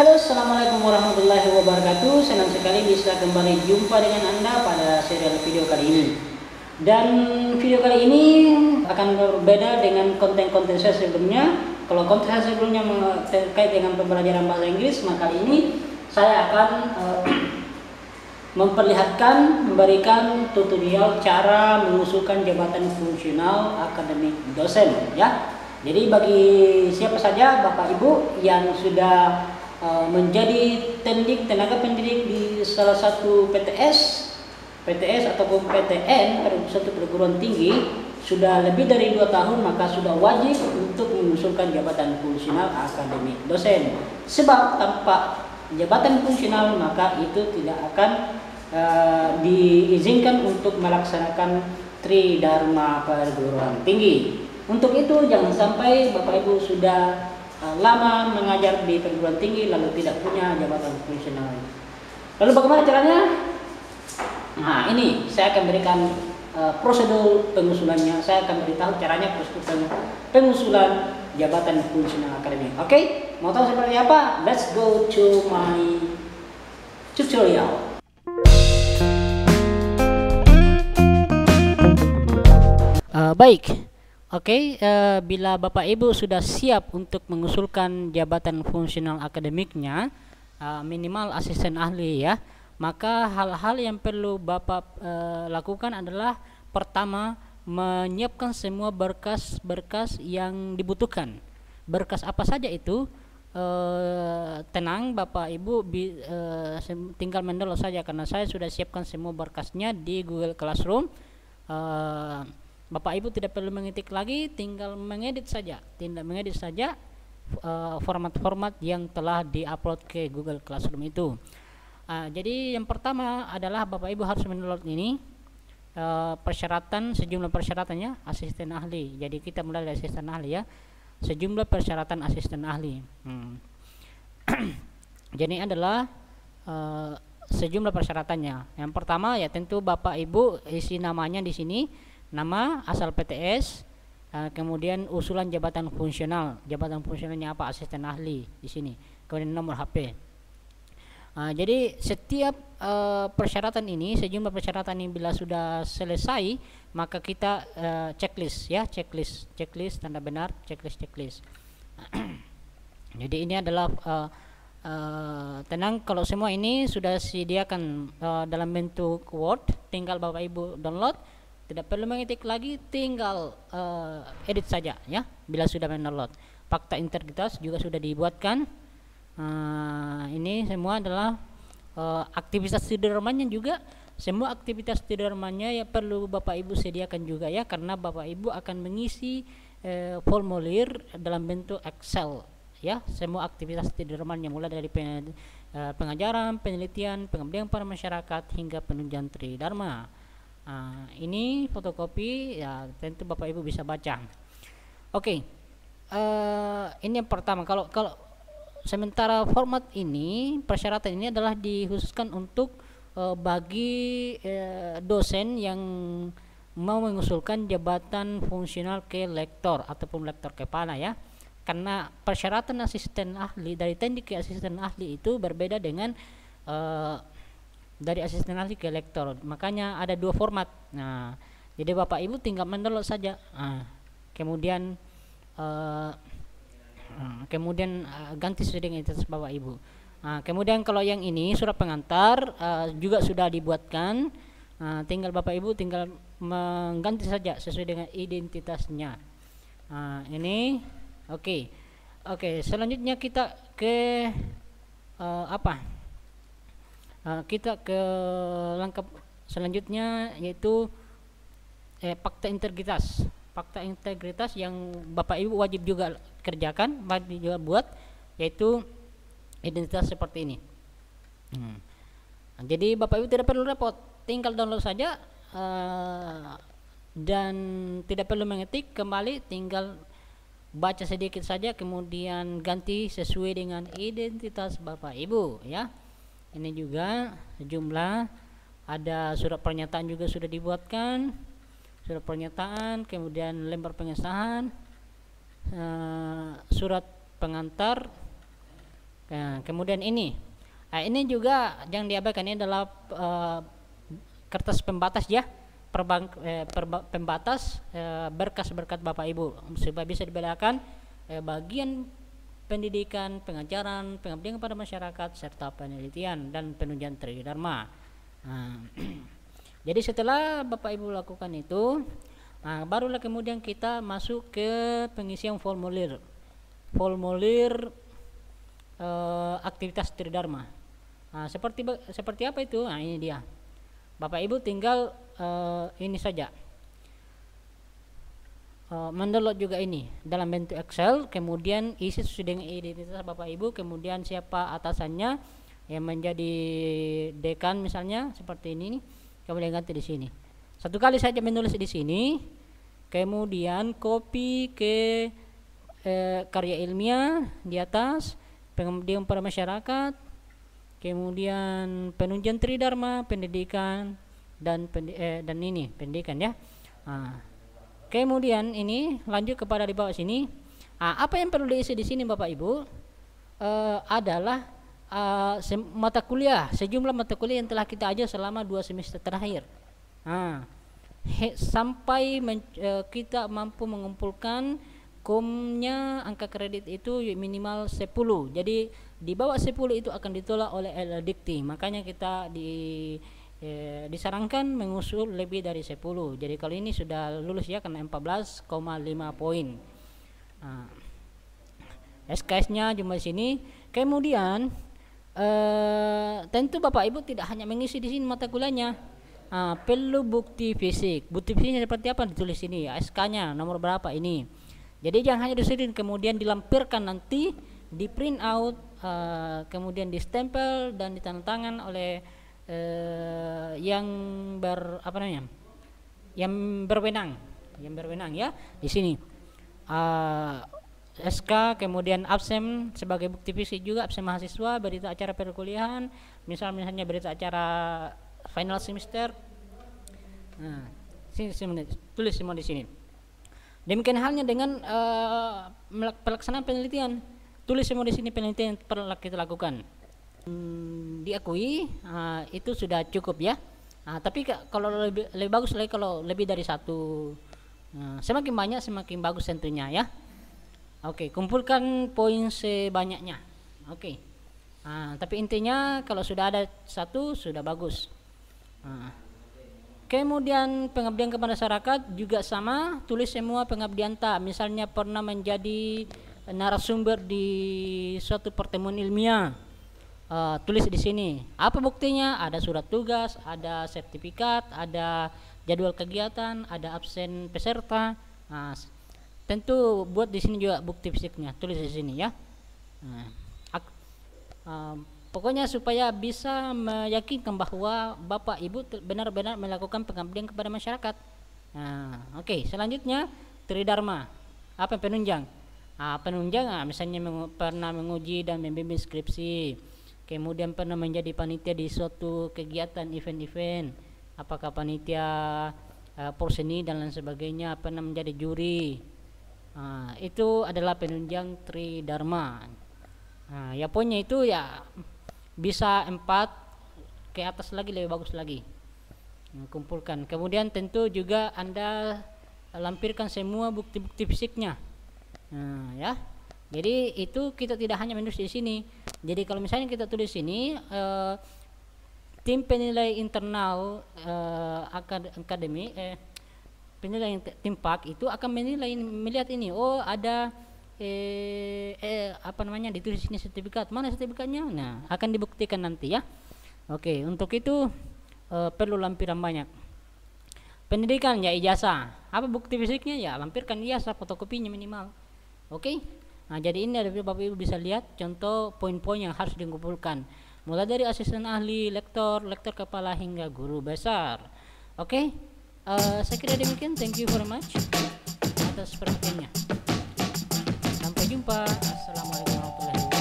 Halo, assalamualaikum warahmatullahi wabarakatuh. Senang sekali bisa kembali jumpa dengan Anda pada serial video kali ini. Dan video kali ini akan berbeda dengan konten-konten saya sebelumnya. Kalau konten saya sebelumnya terkait dengan pembelajaran bahasa Inggris, maka kali ini saya akan memberikan tutorial cara mengusulkan jabatan fungsional akademik dosen, ya. Jadi bagi siapa saja Bapak Ibu yang sudah menjadi tenaga pendidik di salah satu PTS ataupun PTN pada satu perguruan tinggi sudah lebih dari 2 tahun, maka sudah wajib untuk mengusulkan jabatan fungsional akademik dosen. Sebab tanpa jabatan fungsional maka itu tidak akan diizinkan untuk melaksanakan Tridharma perguruan tinggi. Untuk itu jangan sampai Bapak Ibu sudah lama mengajar di perguruan tinggi lalu tidak punya jabatan fungsional. Lalu bagaimana caranya? Nah, ini saya akan berikan prosedur pengusulannya. Saya akan beritahu caranya prosedur pengusulan jabatan fungsional akademik. Oke, mau tahu seperti apa? Let's go to my tutorial. Baik. Oke, bila Bapak Ibu sudah siap untuk mengusulkan jabatan fungsional akademiknya, minimal asisten ahli ya, maka hal-hal yang perlu Bapak lakukan adalah pertama, menyiapkan semua berkas-berkas yang dibutuhkan. Berkas apa saja itu? Tenang Bapak Ibu, tinggal mendownload saja karena saya sudah siapkan semua berkasnya di Google Classroom. Bapak Ibu tidak perlu mengetik lagi, tinggal mengedit saja, format-format yang telah diupload ke Google Classroom itu. Jadi yang pertama adalah Bapak Ibu harus mendownload ini, sejumlah persyaratannya asisten ahli. Jadi kita mulai dari asisten ahli ya, sejumlah persyaratan asisten ahli. Jadi adalah sejumlah persyaratannya. Yang pertama ya tentu Bapak Ibu isi namanya di sini. Nama, asal PTS, kemudian usulan jabatan fungsional. Jabatan fungsionalnya apa? Asisten ahli di sini. Kemudian nomor HP. Jadi setiap persyaratan ini, sejumlah persyaratan ini bila sudah selesai, maka kita checklist ya, checklist tanda benar, checklist. Jadi ini adalah tenang kalau semua ini sudah disediakan dalam bentuk Word, tinggal Bapak Ibu download. Tidak perlu mengetik lagi, tinggal edit saja ya bila sudah mendownload. Fakta integritas juga sudah dibuatkan. Ini semua adalah aktivitas Tridharmanya juga. Semua aktivitas Tridharmanya ya perlu Bapak Ibu sediakan juga ya, karena Bapak Ibu akan mengisi formulir dalam bentuk Excel ya. Semua aktivitas Tridharmanya mulai dari pengajaran, penelitian, pengabdian pada masyarakat hingga penunjang Tridharma. Ini fotokopi ya, tentu Bapak Ibu bisa baca. Oke, ini yang pertama. Kalau sementara format ini, persyaratan ini adalah dikhususkan untuk bagi dosen yang mau mengusulkan jabatan fungsional ke lektor ataupun lektor kepala ya. Karena persyaratan asisten ahli dari teknik ke asisten ahli itu berbeda dengan dari asisten ahli ke lektor, makanya ada 2 format. Nah, jadi Bapak Ibu tinggal mendownload saja. Kemudian ganti sesuai dengan identitas Bapak Ibu. Kemudian kalau yang ini surat pengantar juga sudah dibuatkan. Tinggal Bapak Ibu tinggal mengganti saja sesuai dengan identitasnya. Ini oke. Selanjutnya kita ke kita ke langkah selanjutnya, yaitu fakta integritas. Fakta integritas yang Bapak Ibu wajib juga kerjakan, wajib juga buat, yaitu identitas seperti ini. Jadi Bapak Ibu tidak perlu repot, tinggal download saja dan tidak perlu mengetik kembali, tinggal baca sedikit saja kemudian ganti sesuai dengan identitas Bapak Ibu ya. Ini juga sejumlah, ada surat pernyataan juga sudah dibuatkan, surat pernyataan, kemudian lembar pengesahan, surat pengantar, Kemudian ini, juga jangan diabaikan, ini adalah kertas pembatas ya, pembatas berkas-berkas Bapak Ibu supaya bisa dibedakan bagian pendidikan, pengajaran, pengabdian kepada masyarakat, serta penelitian dan penunjang tridharma. Jadi setelah Bapak Ibu lakukan itu, barulah kemudian kita masuk ke pengisian formulir aktivitas tridharma. Seperti apa itu? Ini dia. Bapak Ibu tinggal ini saja, mendownload juga ini dalam bentuk Excel, kemudian isi sesuai dengan identitas Bapak Ibu, kemudian siapa atasannya yang menjadi dekan misalnya seperti ini, kemudian ganti di sini. Satu kali saja menulis di sini, kemudian copy ke karya ilmiah di atas, pengabdian pada masyarakat, kemudian penunjang tridharma, pendidikan dan ini pendidikan ya. Kemudian ini lanjut kepada di bawah sini. Apa yang perlu diisi di sini Bapak Ibu adalah mata kuliah, sejumlah mata kuliah yang telah kita ajar selama 2 semester terakhir. Sampai kita mampu mengumpulkan komnya angka kredit itu minimal 10. Jadi di bawah 10 itu akan ditolak oleh LLDikti. Makanya kita disarankan mengusul lebih dari 10. Jadi kalau ini sudah lulus ya, karena 14,5 poin. SKS-nya cuma sini. Kemudian tentu Bapak Ibu tidak hanya mengisi di sini mata kuliahnya. Perlu bukti fisik. Bukti fisiknya seperti apa ditulis sini ya, SK-nya nomor berapa ini. Jadi jangan hanya disirin kemudian dilampirkan nanti, di print out, kemudian distempel dan ditandatangan oleh yang berwenang ya di sini. SK, kemudian absen sebagai bukti fisik juga, absen mahasiswa, berita acara perkuliahan, misalnya berita acara final semester. Sini tulis semua di sini. Demikian halnya dengan pelaksanaan penelitian, tulis semua di sini penelitian yang perlu kita lakukan. Diakui itu sudah cukup ya. Tapi kalau lebih bagus lagi kalau lebih dari 1. Semakin banyak semakin bagus tentunya ya. Oke, kumpulkan poin sebanyaknya. Oke. Tapi intinya kalau sudah ada 1 sudah bagus. Kemudian pengabdian kepada masyarakat juga sama, tulis semua pengabdian misalnya pernah menjadi narasumber di suatu pertemuan ilmiah. Tulis di sini. Apa buktinya? Ada surat tugas, ada sertifikat, ada jadwal kegiatan, ada absen peserta. Tentu buat di sini juga bukti fisiknya, tulis di sini ya. Pokoknya supaya bisa meyakinkan bahwa Bapak Ibu benar-benar melakukan pengabdian kepada masyarakat. Oke, selanjutnya tridharma. Apa penunjang? Penunjang misalnya pernah menguji dan membimbing skripsi, kemudian pernah menjadi panitia di suatu kegiatan event-event, apakah panitia porseni dan lain sebagainya, pernah menjadi juri. Itu adalah penunjang tridharma. Ya poinnya itu ya bisa 4 ke atas lagi, lebih bagus lagi. Kumpulkan. Kemudian tentu juga Anda lampirkan semua bukti-bukti fisiknya. Ya. Jadi itu kita tidak hanya menulis di sini. Jadi kalau misalnya kita tulis sini, tim penilai internal akademi, penilai tim PAK itu akan melihat ini. Oh ada ditulis sini sertifikat. Mana sertifikatnya? Nah, akan dibuktikan nanti ya. Oke, untuk itu perlu lampiran banyak. Pendidikan ya ijazah. Apa bukti fisiknya? Ya lampirkan ijazah, fotokopinya minimal. Oke. Nah, jadi ini ada Bapak Ibu bisa lihat contoh poin-poin yang harus dikumpulkan. Mulai dari asisten ahli, lektor kepala hingga guru besar. Oke. Saya kira demikian. Thank you very much atas perhatiannya. Sampai jumpa. Assalamualaikum warahmatullahi wabarakatuh.